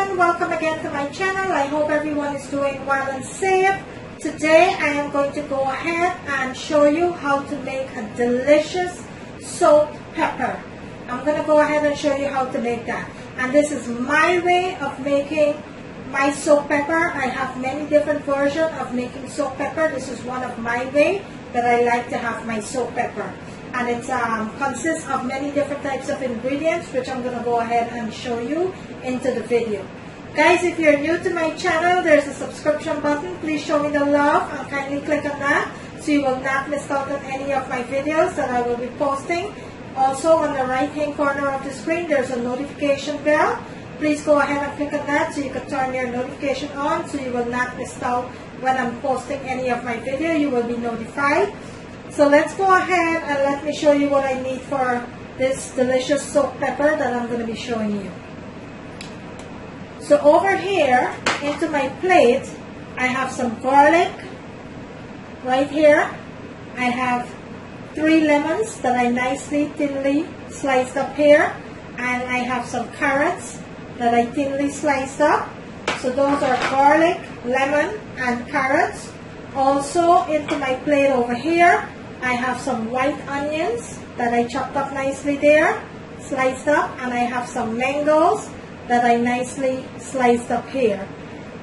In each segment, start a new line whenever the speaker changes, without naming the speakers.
everyone, welcome again to my channel. I hope everyone is doing well and safe. Today I am going to go ahead and show you how to make a delicious soaked pepper. I'm going to go ahead and show you how to make that. And this is my way of making my soaked pepper. I have many different versions of making soaked pepper. This is one of my way that I like to have my soaked pepper. And it consists of many different types of ingredients, which I'm going to go ahead and show you into the video. Guys, if you're new to my channel, there's a subscription button. Please show me the love and kindly click on that so you will not miss out on any of my videos that I will be posting. Also, on the right hand corner of the screen, there's a notification bell. Please go ahead and click on that so you can turn your notification on so you will not miss out when I'm posting any of my video. You will be notified. So let's go ahead and let me show you what I need for this delicious soaked pepper that I'm going to be showing you. So over here into my plate, I have some garlic. Right here, I have 3 lemons that I nicely thinly sliced up here, and I have some carrots that I thinly sliced up. So those are garlic, lemon, and carrots. Also into my plate over here, I have some white onions that I chopped up nicely there, sliced up, and I have some mangoes that I nicely sliced up here.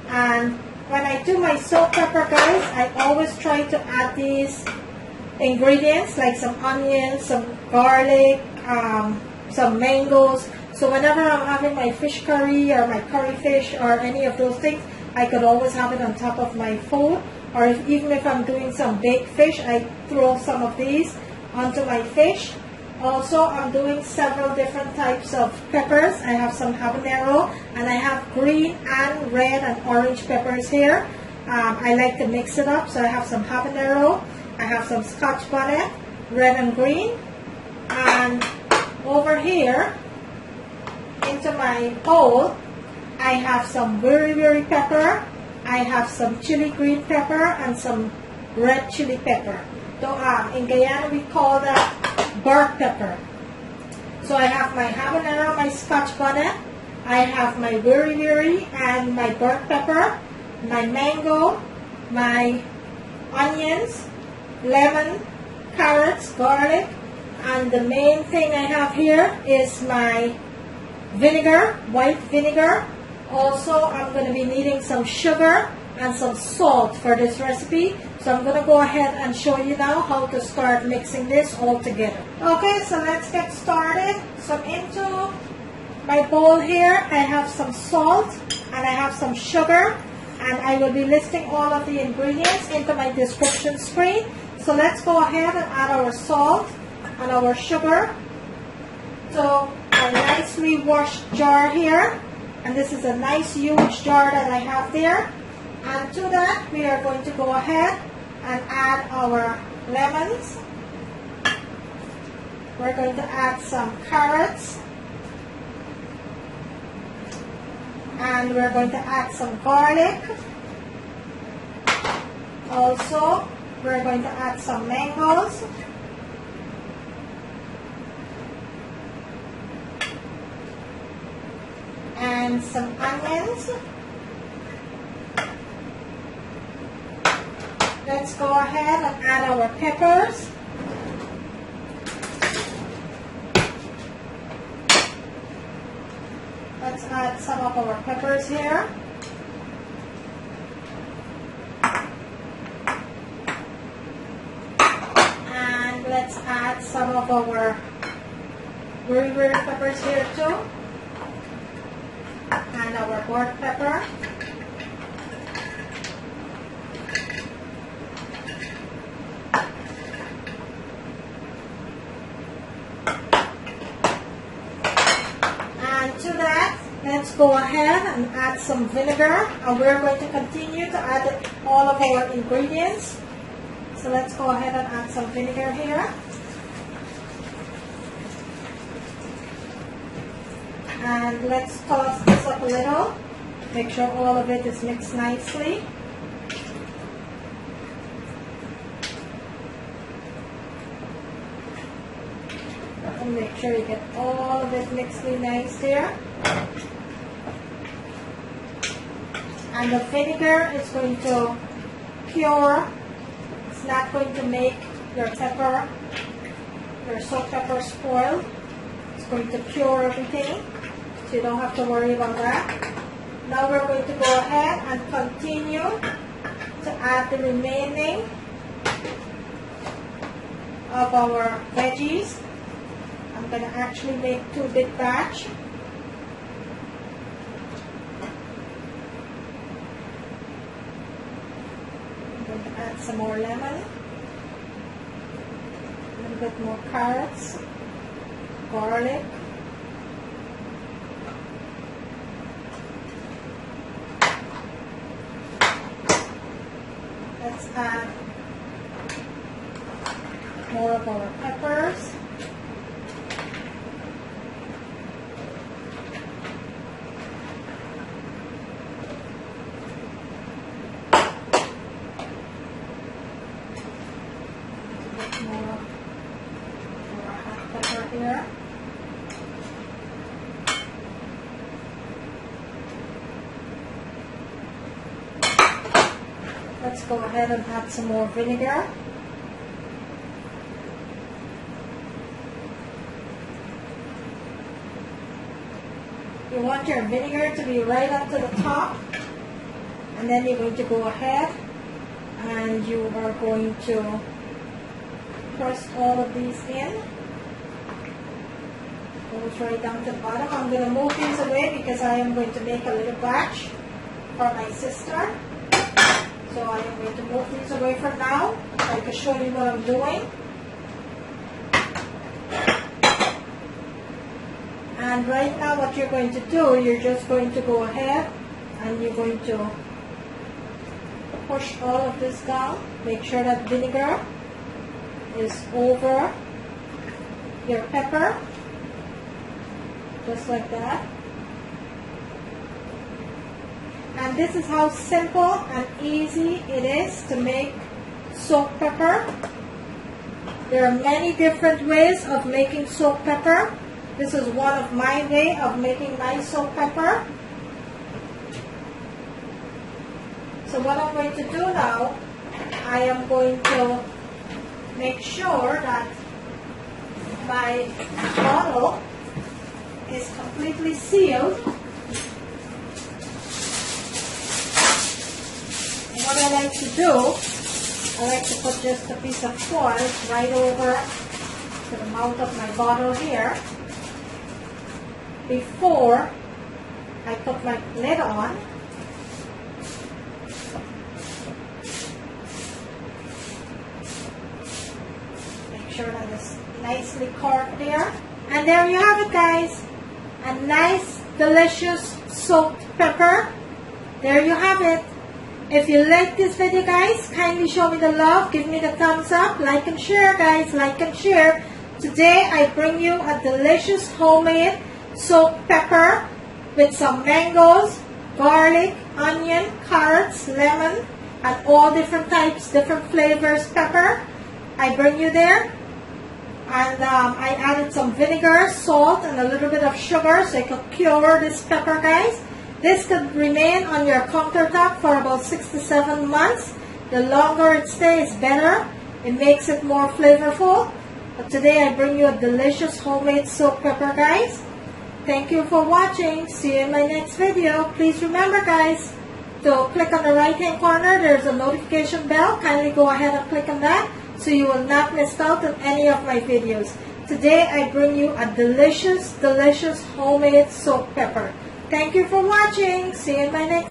And when I do my soaked pepper, guys, I always try to add these ingredients like some onions, some garlic, some mangoes. So whenever I'm having my fish curry or my curry fish or any of those things, I could always have it on top of my food. Or even if I'm doing some baked fish, I throw some of these onto my fish. Also, I'm doing several different types of peppers. I have some habanero, and I have green and red and orange peppers here. I like to mix it up, so I have some habanero, I have some scotch bonnet, red and green. And over here, into my bowl, I have some very pepper. I have some chili green pepper and some red chili pepper. So, in Guyana, we call that burnt pepper. So I have my habanero, my scotch bonnet. I have my very and my burnt pepper, my mango, my onions, lemon, carrots, garlic, and the main thing I have here is my vinegar, white vinegar. Also, I'm going to be needing some sugar and some salt for this recipe. So I'm going to go ahead and show you now how to start mixing this all together. Okay, so let's get started. So into my bowl here, I have some salt and I have some sugar. And I will be listing all of the ingredients into my description screen. So let's go ahead and add our salt and our sugar to a nicely washed jar here. And this is a nice huge jar that I have there. And to that, we are going to go ahead and add our lemons. We're going to add some carrots. And we're going to add some garlic. Also, we're going to add some mangoes. And some onions. Let's go ahead and add our peppers. Let's add some of our peppers here. And let's add some of our very peppers here too. And our burnt pepper. And to that, let's go ahead and add some vinegar. And we're going to continue to add all of our ingredients. So let's go ahead and add some vinegar here. And let's toss this up a little. Make sure all of it is mixed nicely. And make sure you get all of it mixed nice there. And the vinegar is going to cure. It's not going to make your pepper, your soaked pepper spoiled. It's going to cure everything, so you don't have to worry about that. Now we're going to go ahead and continue to add the remaining of our veggies. I'm going to actually make 2 big batch. I'm going to add some more lemon, a little bit more carrots, garlic, let's add more of our peppers. More hot pepper here. Let's go ahead and add some more vinegar. You want your vinegar to be right up to the top, and then you're going to go ahead and you are going to press all of these in. Goes right down to the bottom. I'm going to move these away because I am going to make a little batch for my sister. So I am going to move these away for now, so I can show you what I'm doing. And right now what you're going to do, you're just going to go ahead and you're going to push all of this down. Make sure that vinegar is over your pepper, just like that. And this is how simple and easy it is to make soaked pepper. There are many different ways of making soaked pepper. This is one of my way of making my soaked pepper. So what I'm going to do now, I am going to make sure that my bottle is completely sealed. And what I like to do, I like to put just a piece of foil right over to the mouth of my bottle here before I put my lid on. Make sure that it's nicely corked there. And there you have it, guys. A nice, delicious soaked pepper. There you have it. If you like this video, guys, kindly show me the love. Give me the thumbs up. Like and share, guys. Like and share. Today, I bring you a delicious homemade soaked pepper with some mangoes, garlic, onion, carrots, lemon, and all different types, different flavors pepper. I bring you there. And I added some vinegar, salt, and a little bit of sugar so I could cure this pepper, guys. This could remain on your countertop for about 6 to 7 months. The longer it stays, better. It makes it more flavorful. But today I bring you a delicious homemade soaked pepper, guys. Thank you for watching. See you in my next video. Please remember, guys, to click on the right hand corner. There's a notification bell. Kindly go ahead and click on that so you will not miss out on any of my videos. Today I bring you a delicious, delicious homemade soaked pepper. Thank you for watching. See you in my next